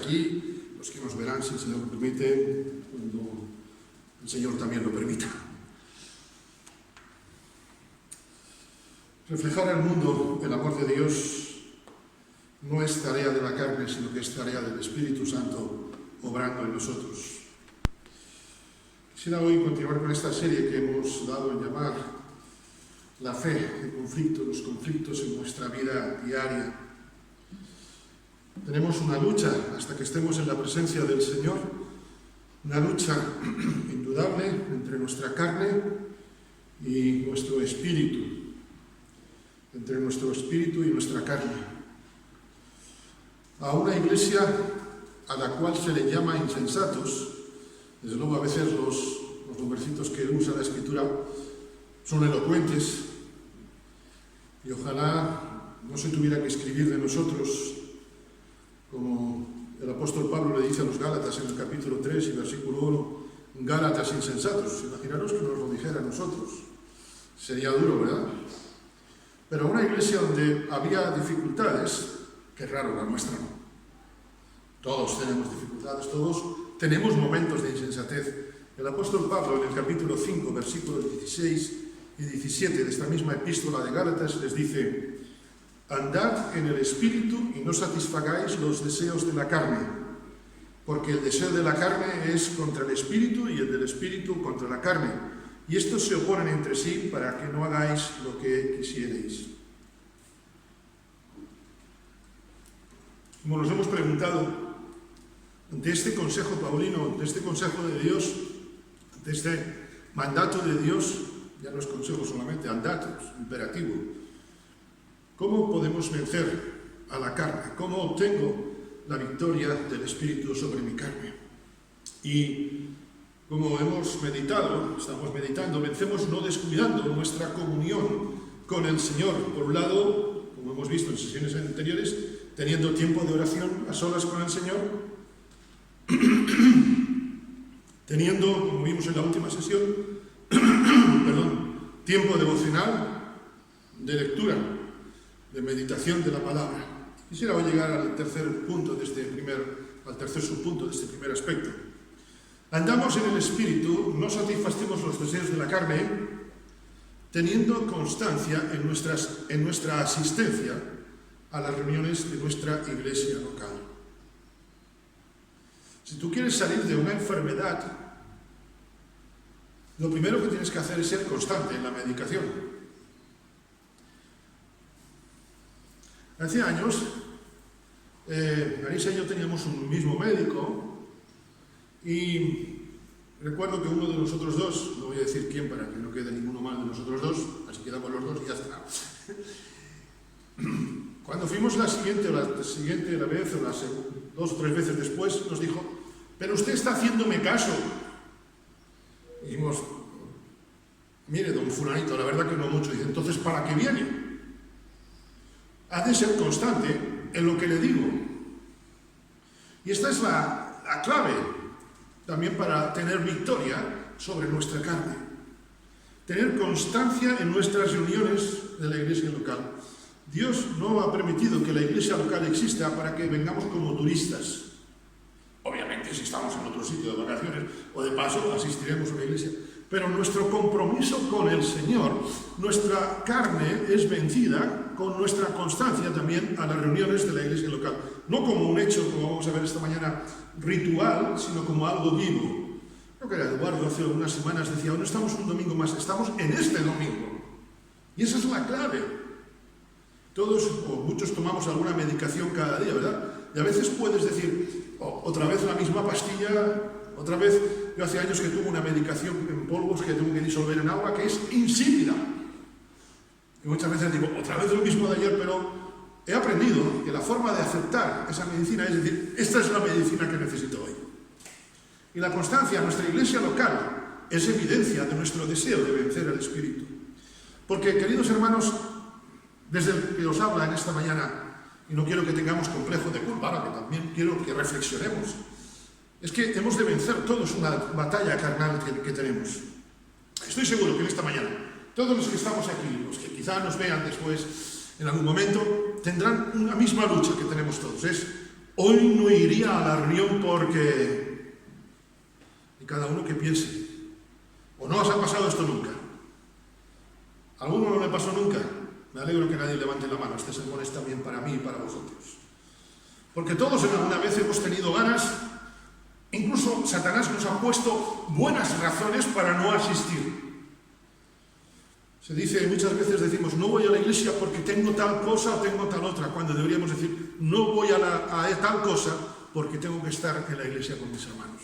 aquí, los que nos verán, si el Señor lo permite, cuando el Señor también lo permita. Reflejar al mundo el amor de Dios no es tarea de la carne, sino que es tarea del Espíritu Santo obrando en nosotros. Quisiera hoy continuar con esta serie que hemos dado en llamar la fe, los conflictos en nuestra vida diaria. Tenemos una lucha hasta que estemos en la presencia del Señor, una lucha indudable entre nuestra carne y nuestro espíritu, entre nuestro espíritu y nuestra carne. A una iglesia a la cual se le llama insensatos, desde luego a veces los numeritos que usa la Escritura son elocuentes y ojalá no se tuviera que escribir de nosotros como el apóstol Pablo le dice a los Gálatas en el capítulo 3 y versículo 1, Gálatas insensatos. Imaginaros que nos lo dijera a nosotros. Sería duro, ¿verdad? Pero una iglesia donde había dificultades, qué raro, la nuestra no. Todos tenemos dificultades, todos tenemos momentos de insensatez. El apóstol Pablo en el capítulo 5, versículos 16 y 17 de esta misma epístola de Gálatas les dice: andad en el Espíritu y no satisfagáis los deseos de la carne, porque el deseo de la carne es contra el Espíritu y el del Espíritu contra la carne, y estos se oponen entre sí para que no hagáis lo que quisierais. Como nos hemos preguntado, ante este consejo paulino, ante este consejo de Dios, ante este mandato de Dios, ya no es consejo solamente, mandato, es imperativo, ¿cómo podemos vencer a la carne? ¿Cómo obtengo la victoria del Espíritu sobre mi carne? Y como hemos meditado, estamos meditando, vencemos no descuidando nuestra comunión con el Señor. Por un lado, como hemos visto en sesiones anteriores, teniendo tiempo de oración a solas con el Señor, teniendo, como vimos en la última sesión, tiempo devocional de lectura, de meditación de la palabra. Quisiera hoy llegar al tercer subpunto de este primer aspecto. Andamos en el Espíritu, no satisfacemos los deseos de la carne, teniendo constancia en nuestra asistencia a las reuniones de nuestra iglesia local. Si tú quieres salir de una enfermedad, lo primero que tienes que hacer es ser constante en la medicación. Hace años, Marisa y yo teníamos un mismo médico y recuerdo que uno de nosotros dos, no voy a decir quién para que no quede ninguno mal de nosotros dos, así quedamos los dos y ya está. Cuando fuimos la siguiente vez, o las 2 o 3 veces después, nos dijo: pero usted está haciéndome caso. Y dijimos: mire, don fulanito, la verdad que no mucho. Dice: entonces, ¿para qué viene? Ha de ser constante en lo que le digo. Y esta es la clave también para tener victoria sobre nuestra carne. Tener constancia en nuestras reuniones de la iglesia local. Dios no ha permitido que la iglesia local exista para que vengamos como turistas. Obviamente, si estamos en otro sitio de vacaciones o de paso, asistiremos a una iglesia. Pero nuestro compromiso con el Señor, nuestra carne es vencida con nuestra constancia también a las reuniones de la iglesia local. No como un hecho, como vamos a ver esta mañana, ritual, sino como algo vivo. Creo que Eduardo hace unas semanas decía: no estamos un domingo más, estamos en este domingo. Y esa es la clave. Todos o muchos tomamos alguna medicación cada día, ¿verdad? Y a veces puedes decir: otra vez la misma pastilla, otra vez. Yo hace años que tuve una medicación en polvos que tengo que disolver en agua, que es insípida. Y muchas veces digo: otra vez lo mismo de ayer, pero he aprendido que la forma de aceptar esa medicina es decir: esta es la medicina que necesito hoy. Y la constancia en nuestra iglesia local es evidencia de nuestro deseo de vencer al Espíritu. Porque, queridos hermanos, desde el que os habla en esta mañana, y no quiero que tengamos complejo de culpa, ahora que también quiero que reflexionemos, es que hemos de vencer todos una batalla carnal que tenemos. Estoy seguro que en esta mañana, todos los que estamos aquí, los que quizá nos vean después en algún momento, tendrán una misma lucha que tenemos todos, es Hoy no iría a la reunión porque... Y cada uno que piense. ¿O no os ha pasado esto nunca? ¿A alguno no le pasó nunca? Me alegro que nadie levante la mano. Este sermón es también para mí y para vosotros. Porque todos en alguna vez hemos tenido ganas, incluso Satanás nos ha puesto buenas razones para no asistir. Se dice, muchas veces decimos, no voy a la iglesia porque tengo tal cosa o tengo tal otra, cuando deberíamos decir, no voy a tal cosa porque tengo que estar en la iglesia con mis hermanos.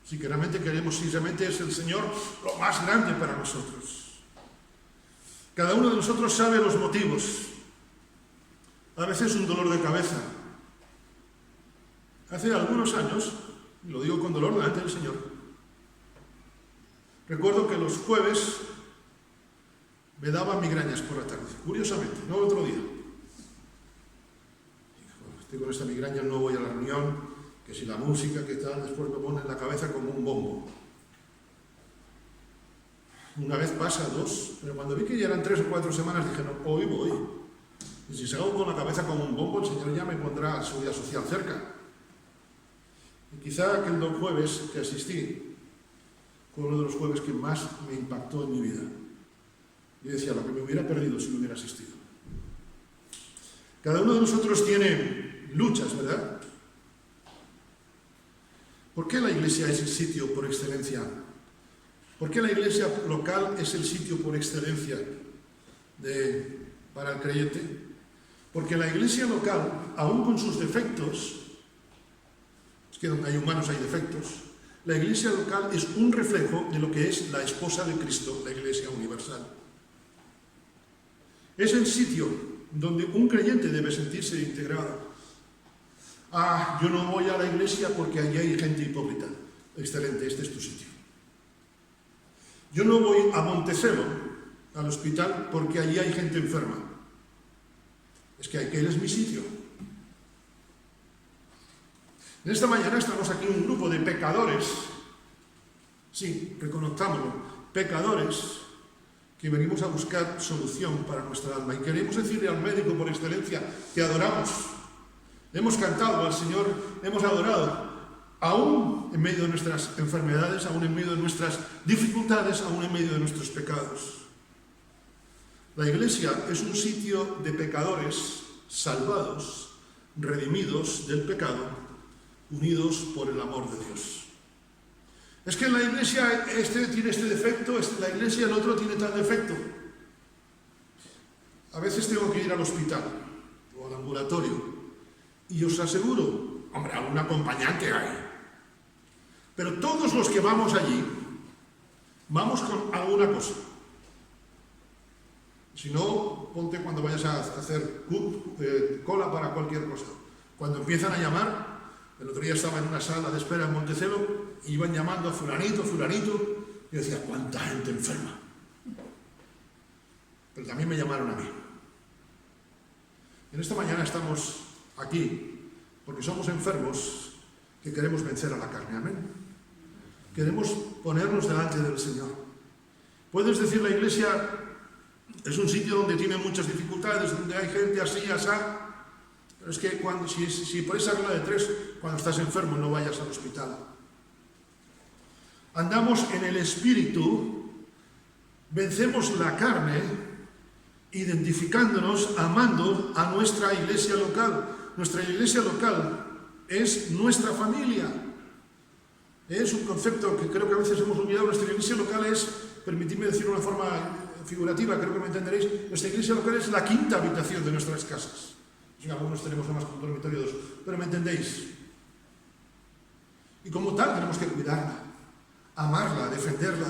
Si realmente queremos, si realmente es el Señor lo más grande para nosotros. Cada uno de nosotros sabe los motivos. A veces un dolor de cabeza. Hace algunos años, y lo digo con dolor delante del Señor, recuerdo que los jueves me daban migrañas por la tarde, curiosamente, no otro día. Estoy con esta migraña, no voy a la reunión, que si la música, que tal, después me pone en la cabeza como un bombo. Una vez pasa, dos, pero cuando vi que ya eran 3 o 4 semanas dije, no, hoy voy. Y si salgo con la cabeza como un bombo, el Señor ya me pondrá seguridad social cerca. Y quizá aquel jueves que asistí fue uno de los jueves que más me impactó en mi vida. Yo decía, lo que me hubiera perdido si no hubiera asistido. Cada uno de nosotros tiene luchas, ¿verdad? ¿Por qué la iglesia es el sitio por excelencia? ¿Por qué la iglesia local es el sitio por excelencia para el creyente? Porque la iglesia local, aun con sus defectos, es que donde hay humanos hay defectos, la iglesia local es un reflejo de lo que es la esposa de Cristo, la iglesia universal. Es el sitio donde un creyente debe sentirse integrado. Ah, yo no voy a la iglesia porque allí hay gente hipócrita. Excelente, este es tu sitio. Yo no voy a Montecelo, al hospital, porque allí hay gente enferma. Es que aquel es mi sitio. En esta mañana estamos aquí un grupo de pecadores, sí, reconozcámoslo, pecadores, que venimos a buscar solución para nuestra alma. Y queremos decirle al médico por excelencia que adoramos. Hemos cantado al Señor, hemos adorado, aún en medio de nuestras enfermedades, aún en medio de nuestras dificultades, aún en medio de nuestros pecados. La iglesia es un sitio de pecadores salvados, redimidos del pecado, unidos por el amor de Dios. Es que en la iglesia este tiene este defecto, la iglesia el otro tiene tal defecto. A veces tengo que ir al hospital o al ambulatorio y os aseguro, hombre, algún acompañante hay. Pero todos los que vamos allí, vamos con alguna cosa. Si no, ponte cuando vayas a hacer cola para cualquier cosa. Cuando empiezan a llamar, el otro día estaba en una sala de espera en Montecelo, y iban llamando a fulanito, y yo decía, ¿cuánta gente enferma? Pero también me llamaron a mí. En esta mañana estamos aquí porque somos enfermos que queremos vencer a la carne, amén. Queremos ponernos delante del Señor. Puedes decir la iglesia es un sitio donde tiene muchas dificultades, donde hay gente así, asá. Pero es que si por esa regla de 3, cuando estás enfermo no vayas al hospital. Andamos en el Espíritu, vencemos la carne, identificándonos, amando a nuestra iglesia local. Nuestra iglesia local es nuestra familia. Es un concepto que creo que a veces hemos olvidado. Nuestra iglesia local es, permitidme decirlo de una forma figurativa, creo que me entenderéis, nuestra iglesia local es la quinta habitación de nuestras casas. Si algunos tenemos más con dormitorio 2, pero me entendéis. Y como tal tenemos que cuidarla, amarla, defenderla.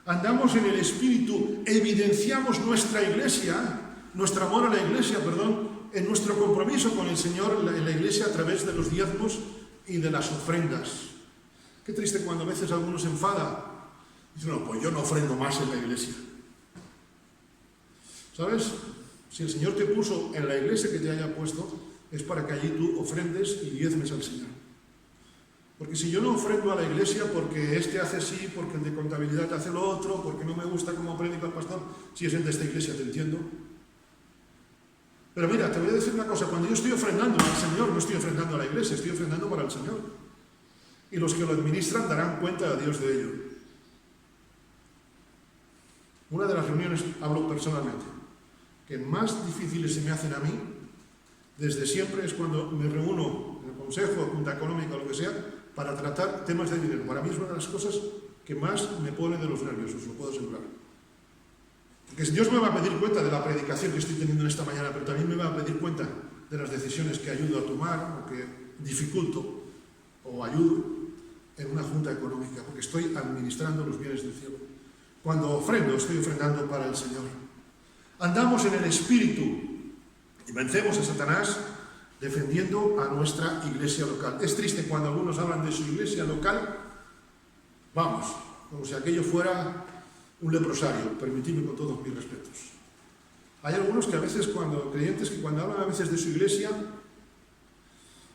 Andamos en el Espíritu, evidenciamos nuestra iglesia, nuestro amor a la iglesia, en nuestro compromiso con el Señor en la iglesia a través de los diezmos y de las ofrendas. Qué triste cuando a veces alguno se enfada. Dice, no, pues yo no ofrendo más en la iglesia. ¿Sabes? Si el Señor te puso en la iglesia que te haya puesto, es para que allí tú ofrendes y diezmes al Señor. Porque si yo no ofrendo a la iglesia porque este hace sí, porque el de contabilidad hace lo otro, porque no me gusta cómo predica el pastor, si es el de esta iglesia, te entiendo. Pero mira, te voy a decir una cosa, cuando yo estoy ofrendando al Señor, no estoy ofrendando a la iglesia, estoy ofrendando para el Señor. Y los que lo administran darán cuenta a Dios de ello. Una de las reuniones, hablo personalmente, que más difíciles se me hacen a mí, desde siempre, es cuando me reúno en el consejo, junta económica o lo que sea, para tratar temas de dinero. Para mí es una de las cosas que más me pone de los nervios, os lo puedo asegurar. Porque Dios me va a pedir cuenta de la predicación que estoy teniendo en esta mañana, pero también me va a pedir cuenta de las decisiones que ayudo a tomar, o que dificulto, o ayudo en una junta económica, porque estoy administrando los bienes del cielo. Cuando ofrendo, estoy ofrendando para el Señor. Andamos en el Espíritu y vencemos a Satanás defendiendo a nuestra iglesia local. Es triste cuando algunos hablan de su iglesia local, vamos, como si aquello fuera un leprosario, permitidme con todos mis respetos. Hay algunos que a veces, creyentes que cuando hablan a veces de su iglesia,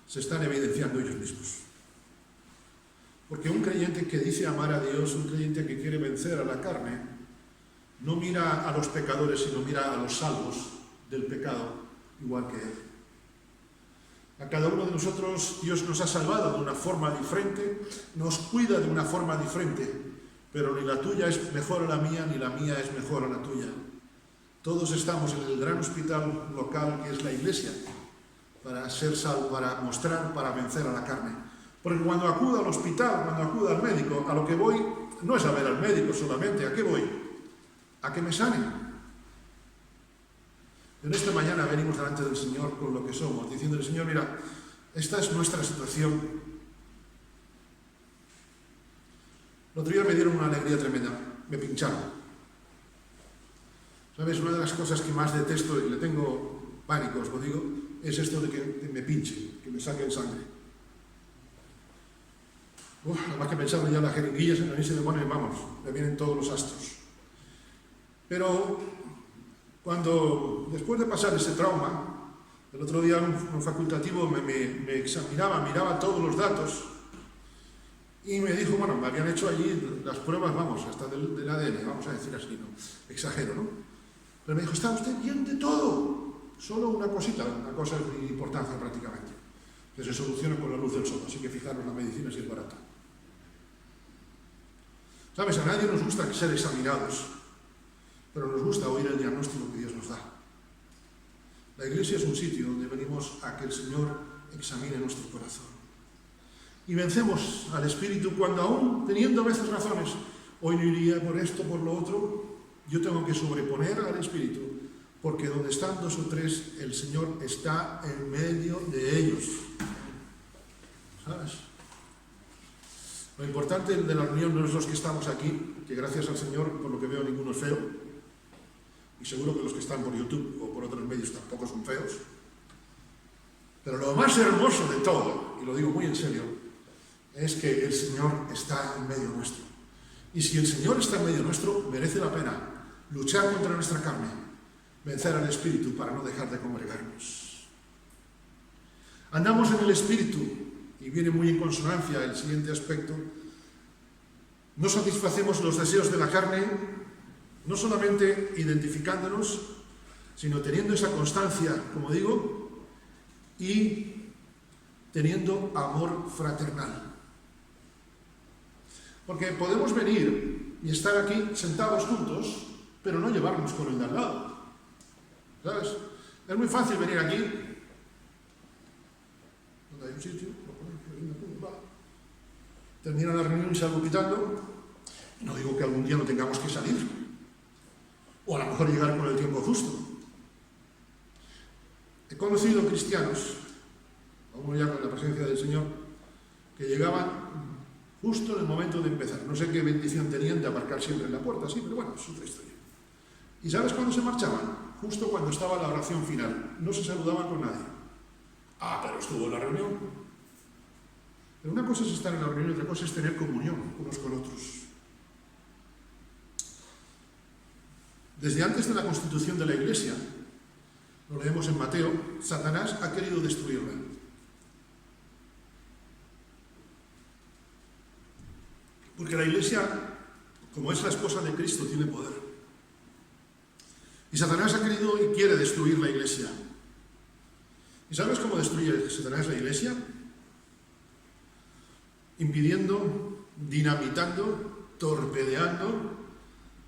se están evidenciando ellos mismos. Porque un creyente que dice amar a Dios, un creyente que quiere vencer a la carne, no mira a los pecadores, sino mira a los salvos del pecado, igual que Él. A cada uno de nosotros Dios nos ha salvado de una forma diferente, nos cuida de una forma diferente, pero ni la tuya es mejor a la mía, ni la mía es mejor a la tuya. Todos estamos en el gran hospital local que es la iglesia, para ser salvo, para mostrar, para vencer a la carne. Porque cuando acudo al hospital, cuando acudo al médico, a lo que voy no es a ver al médico solamente. ¿A qué voy? A que me sane. En esta mañana venimos delante del Señor con lo que somos, diciéndole, Señor, mira, esta es nuestra situación. El otro día me dieron una alegría tremenda, me pincharon. ¿Sabes? Una de las cosas que más detesto y le tengo pánico, os lo digo, es esto de que me pinchen, que me saquen sangre. Además que pensaba ya en las jeringuillas, a mí se me ponen, vamos, me vienen todos los astros. Pero después de pasar ese trauma, el otro día un facultativo me examinaba, miraba todos los datos y me dijo, bueno, me habían hecho allí las pruebas, vamos, hasta del ADN, vamos a decir así, ¿no? Exagero, ¿no? Pero me dijo, está usted bien de todo, solo una cosita, una cosa de importancia prácticamente, que se soluciona con la luz del sol, así que fijaros, la medicina si es barata. ¿Sabes? A nadie nos gusta ser examinados, pero nos gusta oír el diagnóstico que Dios nos da. La iglesia es un sitio donde venimos a que el Señor examine nuestro corazón. Y vencemos al Espíritu cuando aún teniendo a veces razones, hoy no iría por esto, por lo otro, yo tengo que sobreponer al Espíritu, porque donde están dos o tres, el Señor está en medio de ellos. ¿Sabes? Lo importante de la reunión no es los que estamos aquí, que gracias al Señor, por lo que veo, ninguno es feo, y seguro que los que están por YouTube o por otros medios tampoco son feos, pero lo más hermoso de todo, y lo digo muy en serio, es que el Señor está en medio nuestro. Y si el Señor está en medio nuestro, merece la pena luchar contra nuestra carne, vencer al Espíritu para no dejar de congregarnos. Andamos en el Espíritu, y viene muy en consonancia el siguiente aspecto. No satisfacemos los deseos de la carne, no solamente identificándonos, sino teniendo esa constancia, como digo, y teniendo amor fraternal. Porque podemos venir y estar aquí sentados juntos, pero no llevarnos con el de al lado. ¿Sabes? Es muy fácil venir aquí, donde hay un sitio, termina la reunión y salgo pitando. No digo que algún día no tengamos que salir, o a lo mejor llegar con el tiempo justo. He conocido cristianos, aún ya con la presencia del Señor, que llegaban justo en el momento de empezar. No sé qué bendición tenían de aparcar siempre en la puerta, sí, pero bueno, es otra historia. ¿Y sabes cuándo se marchaban? Justo cuando estaba la oración final. No se saludaban con nadie. Ah, pero estuvo en la reunión. Pero una cosa es estar en la reunión y otra cosa es tener comunión unos con otros. Desde antes de la constitución de la Iglesia, lo leemos en Mateo, Satanás ha querido destruirla. Porque la Iglesia, como es la esposa de Cristo, tiene poder. Y Satanás ha querido y quiere destruir la Iglesia. ¿Y sabes cómo destruye Satanás la iglesia? Impidiendo, dinamitando, torpedeando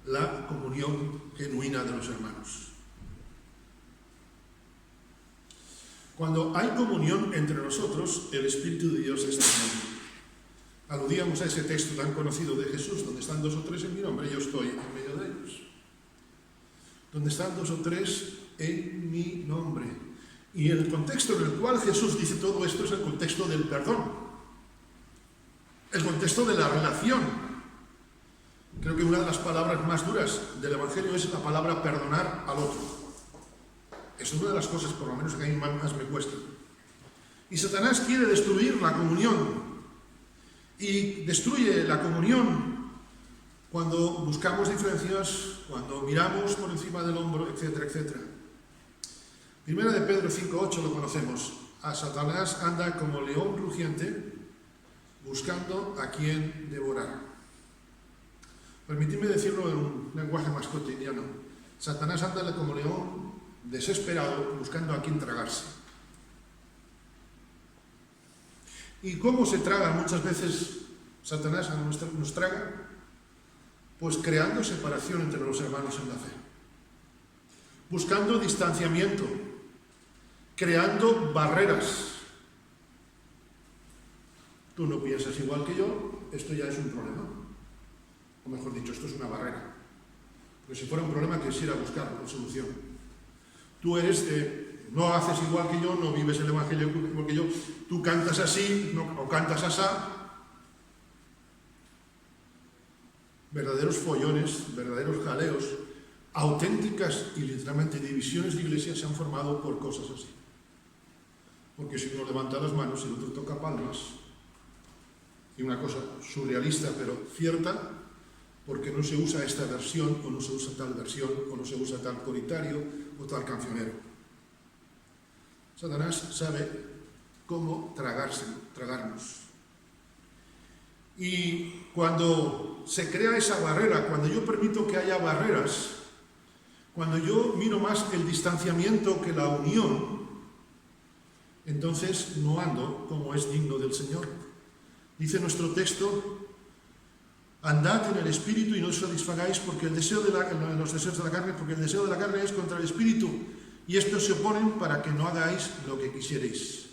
la comunión genuina de los hermanos. Cuando hay comunión entre nosotros, el Espíritu de Dios está en nosotros. Aludíamos a ese texto tan conocido de Jesús, donde están 2 o 3 en mi nombre, yo estoy en medio de ellos. Donde están 2 o 3 en mi nombre. Y el contexto en el cual Jesús dice todo esto es el contexto del perdón. El contexto de la relación. Creo que una de las palabras más duras del Evangelio es la palabra perdonar al otro. Es una de las cosas, por lo menos, que a mí más me cuesta. Y Satanás quiere destruir la comunión. Y destruye la comunión cuando buscamos diferencias, cuando miramos por encima del hombro, etcétera, etcétera. Primera de Pedro 5:8 lo conocemos. A Satanás anda como león rugiente, buscando a quien devorar. Permitidme decirlo en un lenguaje más cotidiano. Satanás anda como león desesperado, buscando a quien tragarse. ¿Y cómo se traga muchas veces Satanás nos traga? Pues creando separación entre los hermanos en la fe, buscando distanciamiento, creando barreras. Tú no piensas igual que yo, esto ya es un problema. O mejor dicho, esto es una barrera. Porque si fuera un problema quisiera buscar una solución. Tú no haces igual que yo, no vives el Evangelio igual que yo, tú cantas así o cantas asá. Verdaderos follones, verdaderos jaleos, auténticas y literalmente divisiones de iglesia se han formado por cosas así. Porque si uno levanta las manos y el otro toca palmas, y una cosa surrealista pero cierta, porque no se usa esta versión, o no se usa tal versión, o no se usa tal coritario, o tal cancionero. Satanás sabe cómo tragarnos. Y cuando se crea esa barrera, cuando yo permito que haya barreras, cuando yo miro más el distanciamiento que la unión, entonces no ando como es digno del Señor. Dice nuestro texto: andad en el Espíritu y no os satisfagáis porque los deseos de la carne, porque el deseo de la carne es contra el Espíritu, y estos se oponen para que no hagáis lo que quisierais.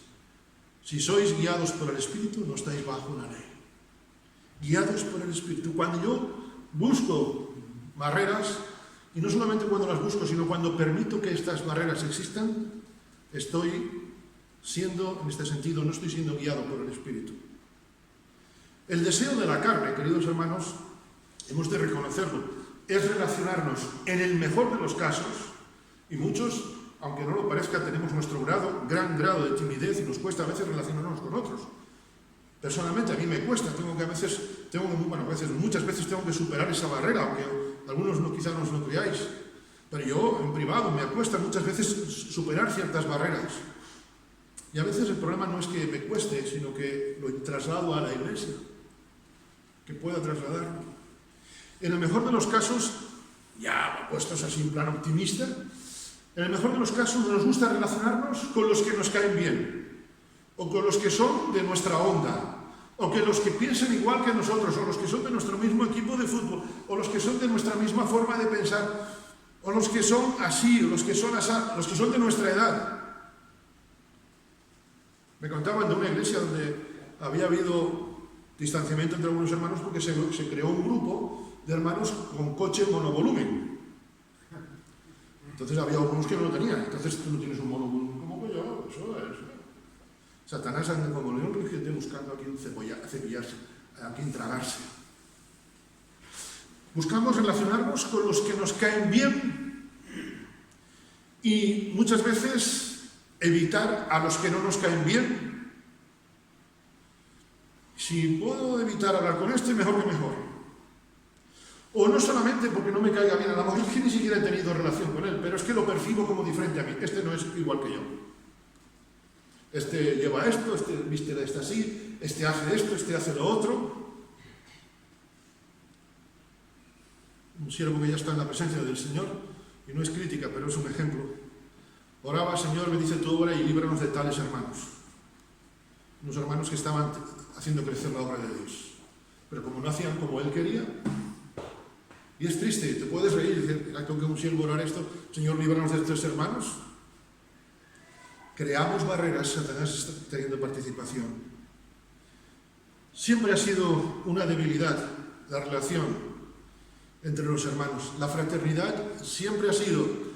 Si sois guiados por el Espíritu, no estáis bajo la ley. Guiados por el Espíritu. Cuando yo busco barreras, y no solamente cuando las busco, sino cuando permito que estas barreras existan, estoy siendo, en este sentido, no estoy siendo guiado por el Espíritu. El deseo de la carne, queridos hermanos, hemos de reconocerlo, es relacionarnos en el mejor de los casos, y muchos, aunque no lo parezca, tenemos nuestro gran grado de timidez y nos cuesta a veces relacionarnos con otros. Personalmente a mí me cuesta, muchas veces tengo que superar esa barrera, aunque algunos quizás no os lo creáis, pero yo en privado me cuesta muchas veces superar ciertas barreras. Y a veces el problema no es que me cueste, sino que lo traslado a la iglesia, que pueda trasladarlo. En el mejor de los casos, ya puestos así en plan optimista, en el mejor de los casos nos gusta relacionarnos con los que nos caen bien, o con los que son de nuestra onda, o que los que piensan igual que nosotros, o los que son de nuestro mismo equipo de fútbol, o los que son de nuestra misma forma de pensar, o los que son así, o los que son asá, los que son de nuestra edad. Me contaban de una iglesia donde había habido distanciamiento entre algunos hermanos porque se creó un grupo de hermanos con coche monovolumen. Entonces había algunos que no lo tenían. Entonces tú no tienes un monovolumen como yo, eso es. Satanás anda como león rugiente buscando a quien cepillarse, a quien tragarse. Buscamos relacionarnos con los que nos caen bien y muchas veces evitar a los que no nos caen bien. Si puedo evitar hablar con este, mejor que mejor. O no solamente porque no me caiga bien, a lo mejor es que ni siquiera he tenido relación con él, pero es que lo percibo como diferente a mí. Este no es igual que yo. Este lleva esto, este viste de esta así, este hace esto, este hace lo otro. Un siervo que ya está en la presencia del Señor, y no es crítica, pero es un ejemplo. Oraba, Señor, bendice tu obra y líbranos de tales hermanos. Unos hermanos que estaban haciendo crecer la obra de Dios. Pero como no hacían como Él quería, y es triste, te puedes reír y decir, tengo que un siervo orar esto, Señor, líbranos de estos hermanos. Creamos barreras, Satanás está teniendo participación. Siempre ha sido una debilidad la relación entre los hermanos. La fraternidad siempre ha sido,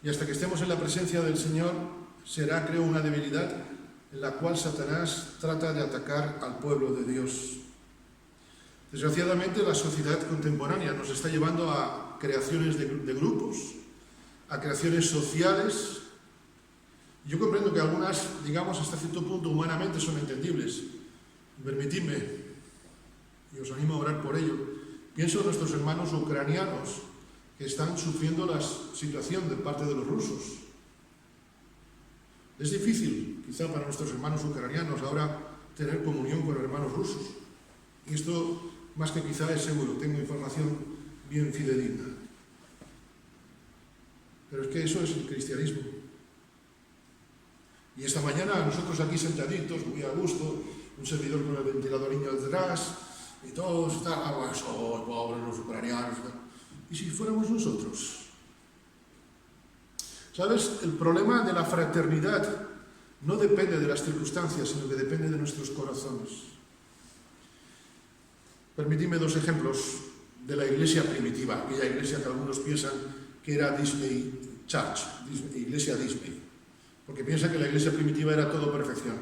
y hasta que estemos en la presencia del Señor, será, creo, una debilidad en la cual Satanás trata de atacar al pueblo de Dios. Desgraciadamente, la sociedad contemporánea nos está llevando a creaciones de grupos, a creaciones sociales. Yo comprendo que algunas, digamos, hasta cierto punto humanamente son entendibles. Permitidme, y os animo a orar por ello, pienso en nuestros hermanos ucranianos que están sufriendo la situación de parte de los rusos. Es difícil, quizá para nuestros hermanos ucranianos, ahora tener comunión con hermanos rusos. Y esto, más que quizá, es seguro, tengo información bien fidedigna. Pero es que eso es el cristianismo. Y esta mañana nosotros aquí sentaditos, muy a gusto, un servidor con el ventilador detrás, y todos están, pobres los ucranianos. ¿Y si fuéramos nosotros? ¿Sabes? El problema de la fraternidad no depende de las circunstancias, sino que depende de nuestros corazones. Permitidme 2 ejemplos de la iglesia primitiva, aquella iglesia que algunos piensan que era Disney Church, iglesia Disney, porque piensan que la iglesia primitiva era todo perfección.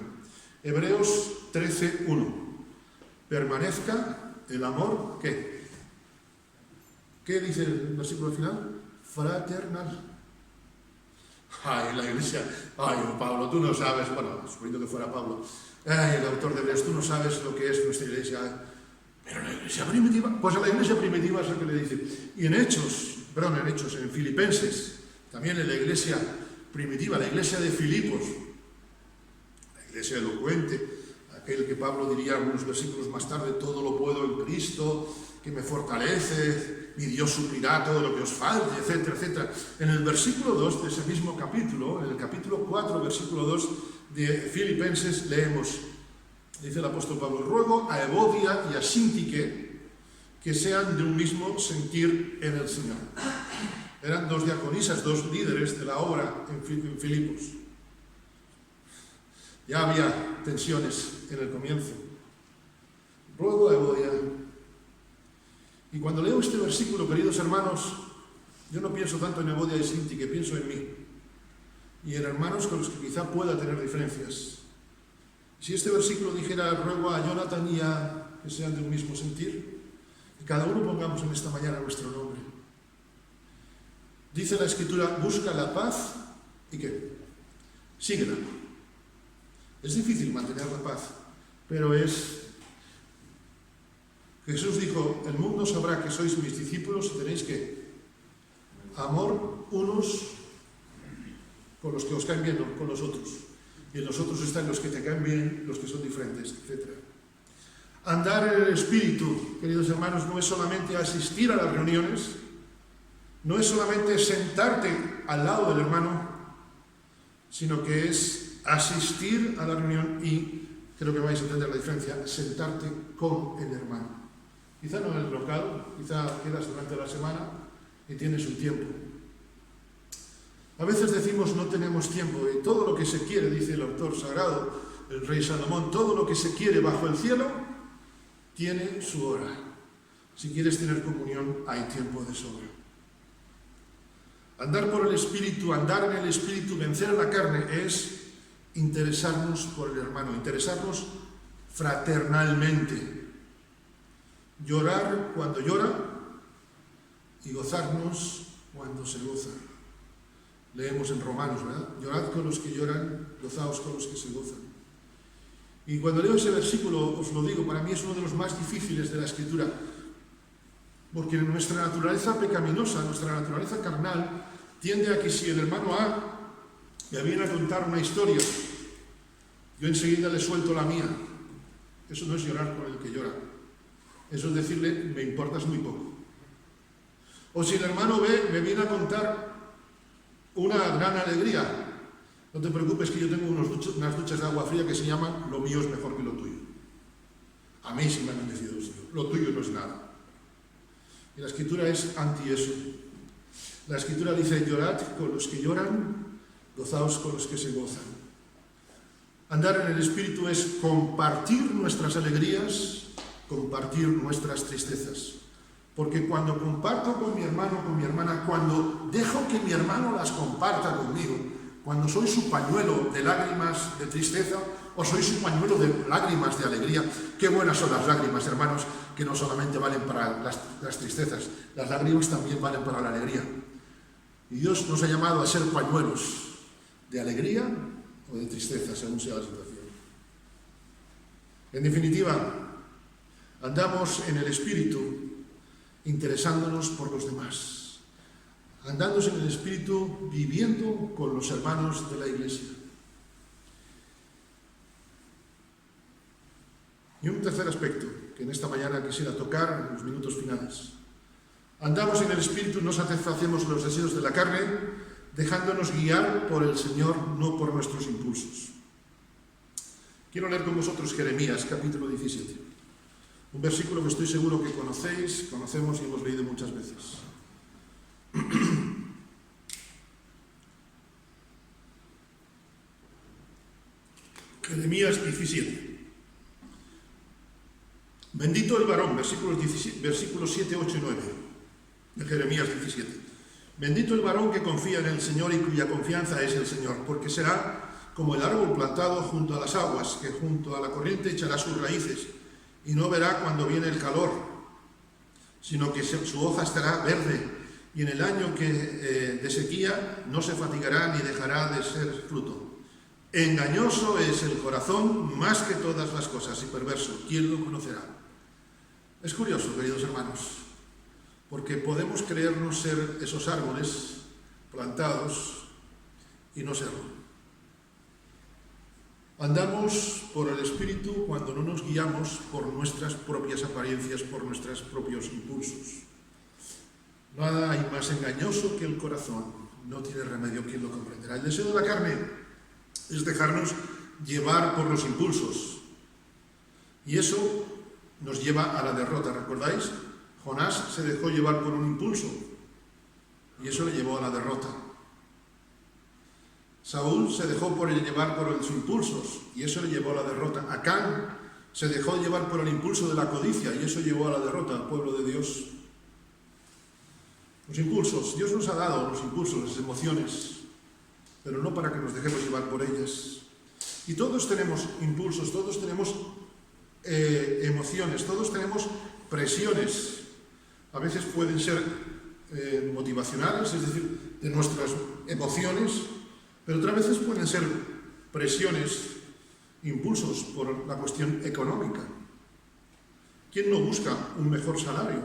Hebreos 13:1. Permanezca el amor, ¿qué? ¿Qué dice el versículo final? Fraternal. Ay, la iglesia, ay, Pablo, tú no sabes, bueno, suponiendo que fuera Pablo, ay, el autor de Hebreos, tú no sabes lo que es nuestra iglesia. Pero la iglesia primitiva, pues a la iglesia primitiva es lo que le dice. Y en Filipenses, también en la iglesia primitiva, la iglesia de Filipos, la iglesia elocuente, aquel que Pablo diría algunos versículos más tarde, todo lo puedo en Cristo, que me fortalece, mi Dios suplirá todo lo que os falte, etcétera, etcétera. En el versículo 2 de ese mismo capítulo, en el capítulo 4, versículo 2 de Filipenses, leemos, dice el apóstol Pablo, ruego a Evodia y a Síntique que sean de un mismo sentir en el Señor. Eran 2 diaconisas, 2 líderes de la obra en Filipos. Ya había tensiones en el comienzo. Ruego a Evodia. Y cuando leo este versículo, queridos hermanos, yo no pienso tanto en Evodia y Síntique, pienso en mí. Y en hermanos con los que quizá pueda tener diferencias. Si este versículo dijera, ruego a Jonathan y a que sean de un mismo sentir, y cada uno pongamos en esta mañana nuestro nombre. Dice la Escritura, busca la paz, ¿y qué? Síguela. Es difícil mantener la paz, pero es... Jesús dijo, el mundo sabrá que sois mis discípulos y tenéis que amor unos con los que os caen bien, no con los otros. Y en los otros están los que te caen bien, los que son diferentes, etc. Andar en el Espíritu, queridos hermanos, no es solamente asistir a las reuniones, no es solamente sentarte al lado del hermano, sino que es asistir a la reunión y, creo que vais a entender la diferencia, sentarte con el hermano. Quizá no en el local, quizá quedas durante la semana y tienes un tiempo. A veces decimos no tenemos tiempo y todo lo que se quiere, dice el autor sagrado, el rey Salomón, todo lo que se quiere bajo el cielo tiene su hora. Si quieres tener comunión, hay tiempo de sobra. Andar por el Espíritu, andar en el Espíritu, vencer a la carne es interesarnos por el hermano, interesarnos fraternalmente. Llorar cuando llora y gozarnos cuando se goza. Leemos en Romanos, ¿verdad? Llorad con los que lloran, gozaos con los que se gozan. Y cuando leo ese versículo, os lo digo, para mí es uno de los más difíciles de la Escritura, porque nuestra naturaleza pecaminosa, nuestra naturaleza carnal, tiende a que si el hermano A me viene a contar una historia, yo enseguida le suelto la mía. Eso no es llorar con el que llora. Eso es decirle, me importas muy poco. O si el hermano B me viene a contar una gran alegría, No te preocupes que yo tengo unas duchas de agua fría que se llaman lo mío es mejor que lo tuyo. A mí sí me ha bendecido el Señor. Lo tuyo no es nada. Y la Escritura es anti eso. La Escritura dice, llorad con los que lloran, gozaos con los que se gozan. Andar en el Espíritu es compartir nuestras alegrías, compartir nuestras tristezas. Porque cuando comparto con mi hermano, con mi hermana, cuando dejo que mi hermano las comparta conmigo, cuando soy su pañuelo de lágrimas de tristeza o soy su pañuelo de lágrimas de alegría, qué buenas son las lágrimas, hermanos, que no solamente valen para las tristezas, las lágrimas también valen para la alegría. Y Dios nos ha llamado a ser pañuelos de alegría o de tristeza, según sea la situación. En definitiva, andamos en el Espíritu interesándonos por los demás. Andamos en el Espíritu viviendo con los hermanos de la Iglesia. Y un tercer aspecto que en esta mañana quisiera tocar en los minutos finales. Andamos en el Espíritu, no satisfacemos los deseos de la carne, dejándonos guiar por el Señor, no por nuestros impulsos. Quiero leer con vosotros Jeremías, capítulo 17. Un versículo que estoy seguro que conocemos y hemos leído muchas veces. Jeremías 17. Bendito el varón, versículos 7, 8 y 9 de Jeremías 17. Bendito el varón que confía en el Señor y cuya confianza es el Señor, porque será como el árbol plantado junto a las aguas, que junto a la corriente echará sus raíces, y no verá cuando viene el calor, sino que su hoja estará verde, y en el año de sequía no se fatigará ni dejará de ser fruto. Engañoso es el corazón más que todas las cosas, y perverso, ¿quién lo conocerá? Es curioso, queridos hermanos, porque podemos creernos ser esos árboles plantados y no serlo. Andamos por el Espíritu cuando no nos guiamos por nuestras propias apariencias, por nuestros propios impulsos. Nada hay más engañoso que el corazón, no tiene remedio, quien lo comprenderá. El deseo de la carne es dejarnos llevar por los impulsos, y eso nos lleva a la derrota. ¿Recordáis? Jonás se dejó llevar por un impulso, y eso le llevó a la derrota. Saúl se dejó llevar por los impulsos, y eso le llevó a la derrota. Acán se dejó llevar por el impulso de la codicia, y eso llevó a la derrota al pueblo de Dios. Los impulsos, Dios nos ha dado los impulsos, las emociones, pero no para que nos dejemos llevar por ellas. Y todos tenemos impulsos, todos tenemos emociones, todos tenemos presiones. A veces pueden ser motivacionales, es decir, de nuestras emociones, pero otras veces pueden ser presiones, impulsos por la cuestión económica. ¿Quién no busca un mejor salario?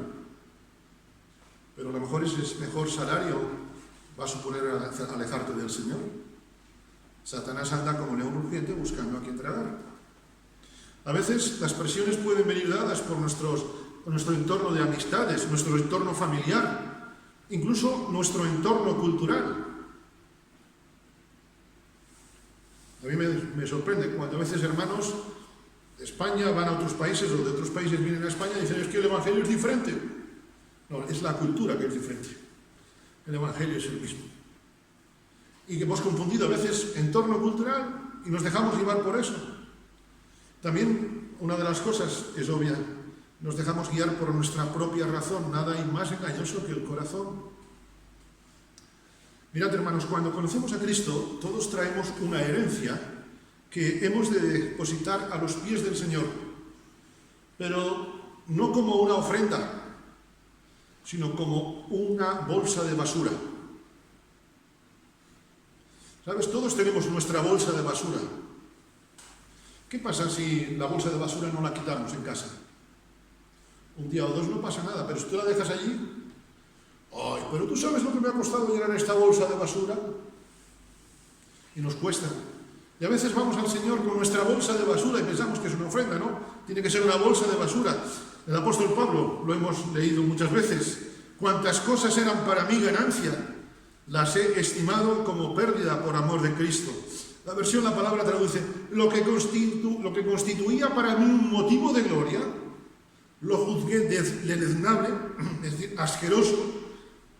Pero a lo mejor ese mejor salario va a suponer alejarte del Señor. Satanás anda como león rugiente buscando a quien tragar. A veces las presiones pueden venir dadas por nuestro entorno de amistades, nuestro entorno familiar, incluso nuestro entorno cultural. A mí me sorprende cuando a veces hermanos de España van a otros países o de otros países vienen a España y dicen, es que el Evangelio es diferente. No, es la cultura que es diferente. El Evangelio es el mismo. Y que hemos confundido a veces entorno cultural y nos dejamos llevar por eso. También una de las cosas es obvia, nos dejamos guiar por nuestra propia razón. Nada hay más engañoso que el corazón. Mirad, hermanos, cuando conocemos a Cristo, todos traemos una herencia que hemos de depositar a los pies del Señor, pero no como una ofrenda, sino como una bolsa de basura. ¿Sabes? Todos tenemos nuestra bolsa de basura. ¿Qué pasa si la bolsa de basura no la quitamos en casa? Un día o dos no pasa nada, pero si tú la dejas allí, ¡ay, pero tú sabes lo que me ha costado llenar esta bolsa de basura! Y nos cuesta. Y a veces vamos al Señor con nuestra bolsa de basura y pensamos que es una ofrenda, ¿no? Tiene que ser una bolsa de basura. El apóstol Pablo, lo hemos leído muchas veces, cuantas cosas eran para mí ganancia, las he estimado como pérdida por amor de Cristo. La palabra traduce lo que constituía para mí un motivo de gloria, lo juzgué deleznable, es decir, asqueroso,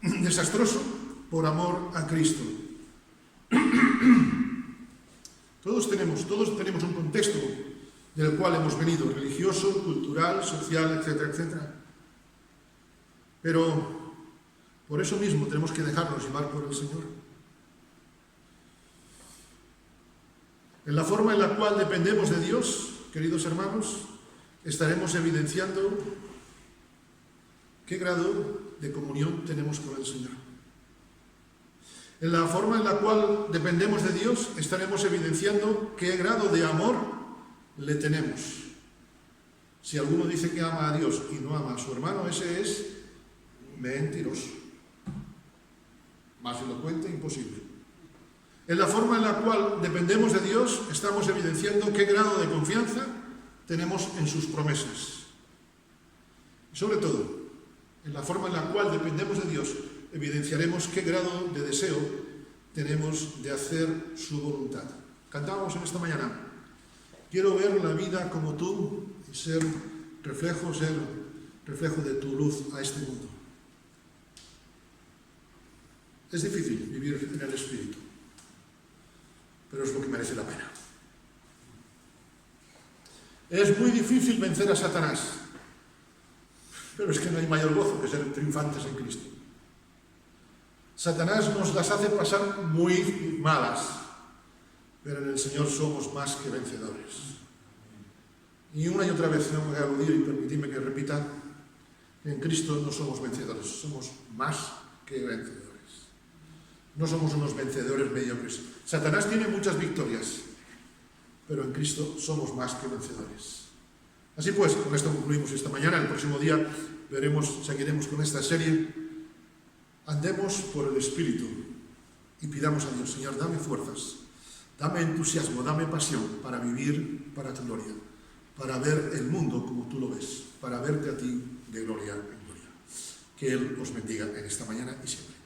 desastroso, por amor a Cristo. Todos tenemos un contexto del cual hemos venido, religioso, cultural, social, etcétera, etcétera. Pero por eso mismo tenemos que dejarnos llevar por el Señor. En la forma en la cual dependemos de Dios, queridos hermanos, estaremos evidenciando qué grado de comunión tenemos con el Señor. En la forma en la cual dependemos de Dios, estaremos evidenciando qué grado de amor le tenemos. Si alguno dice que ama a Dios y no ama a su hermano, ese es mentiroso. Más elocuente, imposible. En la forma en la cual dependemos de Dios, estamos evidenciando qué grado de confianza tenemos en sus promesas. Y sobre todo, en la forma en la cual dependemos de Dios, evidenciaremos qué grado de deseo tenemos de hacer su voluntad. Cantábamos en esta mañana: quiero ver la vida como tú y ser reflejo de tu luz a este mundo. Es difícil vivir en el Espíritu, pero es lo que merece la pena. Es muy difícil vencer a Satanás, pero es que no hay mayor gozo que ser triunfantes en Cristo. Satanás nos las hace pasar muy malas, pero en el Señor somos más que vencedores. Y una y otra vez tengo que aludir y permitidme que repita: en Cristo no somos vencedores, somos más que vencedores. No somos unos vencedores mediocres. Satanás tiene muchas victorias, pero en Cristo somos más que vencedores. Así pues, con esto concluimos esta mañana. El próximo día seguiremos con esta serie. Andemos por el Espíritu y pidamos a Dios: Señor, dame fuerzas, dame entusiasmo, dame pasión para vivir para tu gloria, para ver el mundo como tú lo ves, para verte a ti de gloria en gloria. Que Él os bendiga en esta mañana y siempre.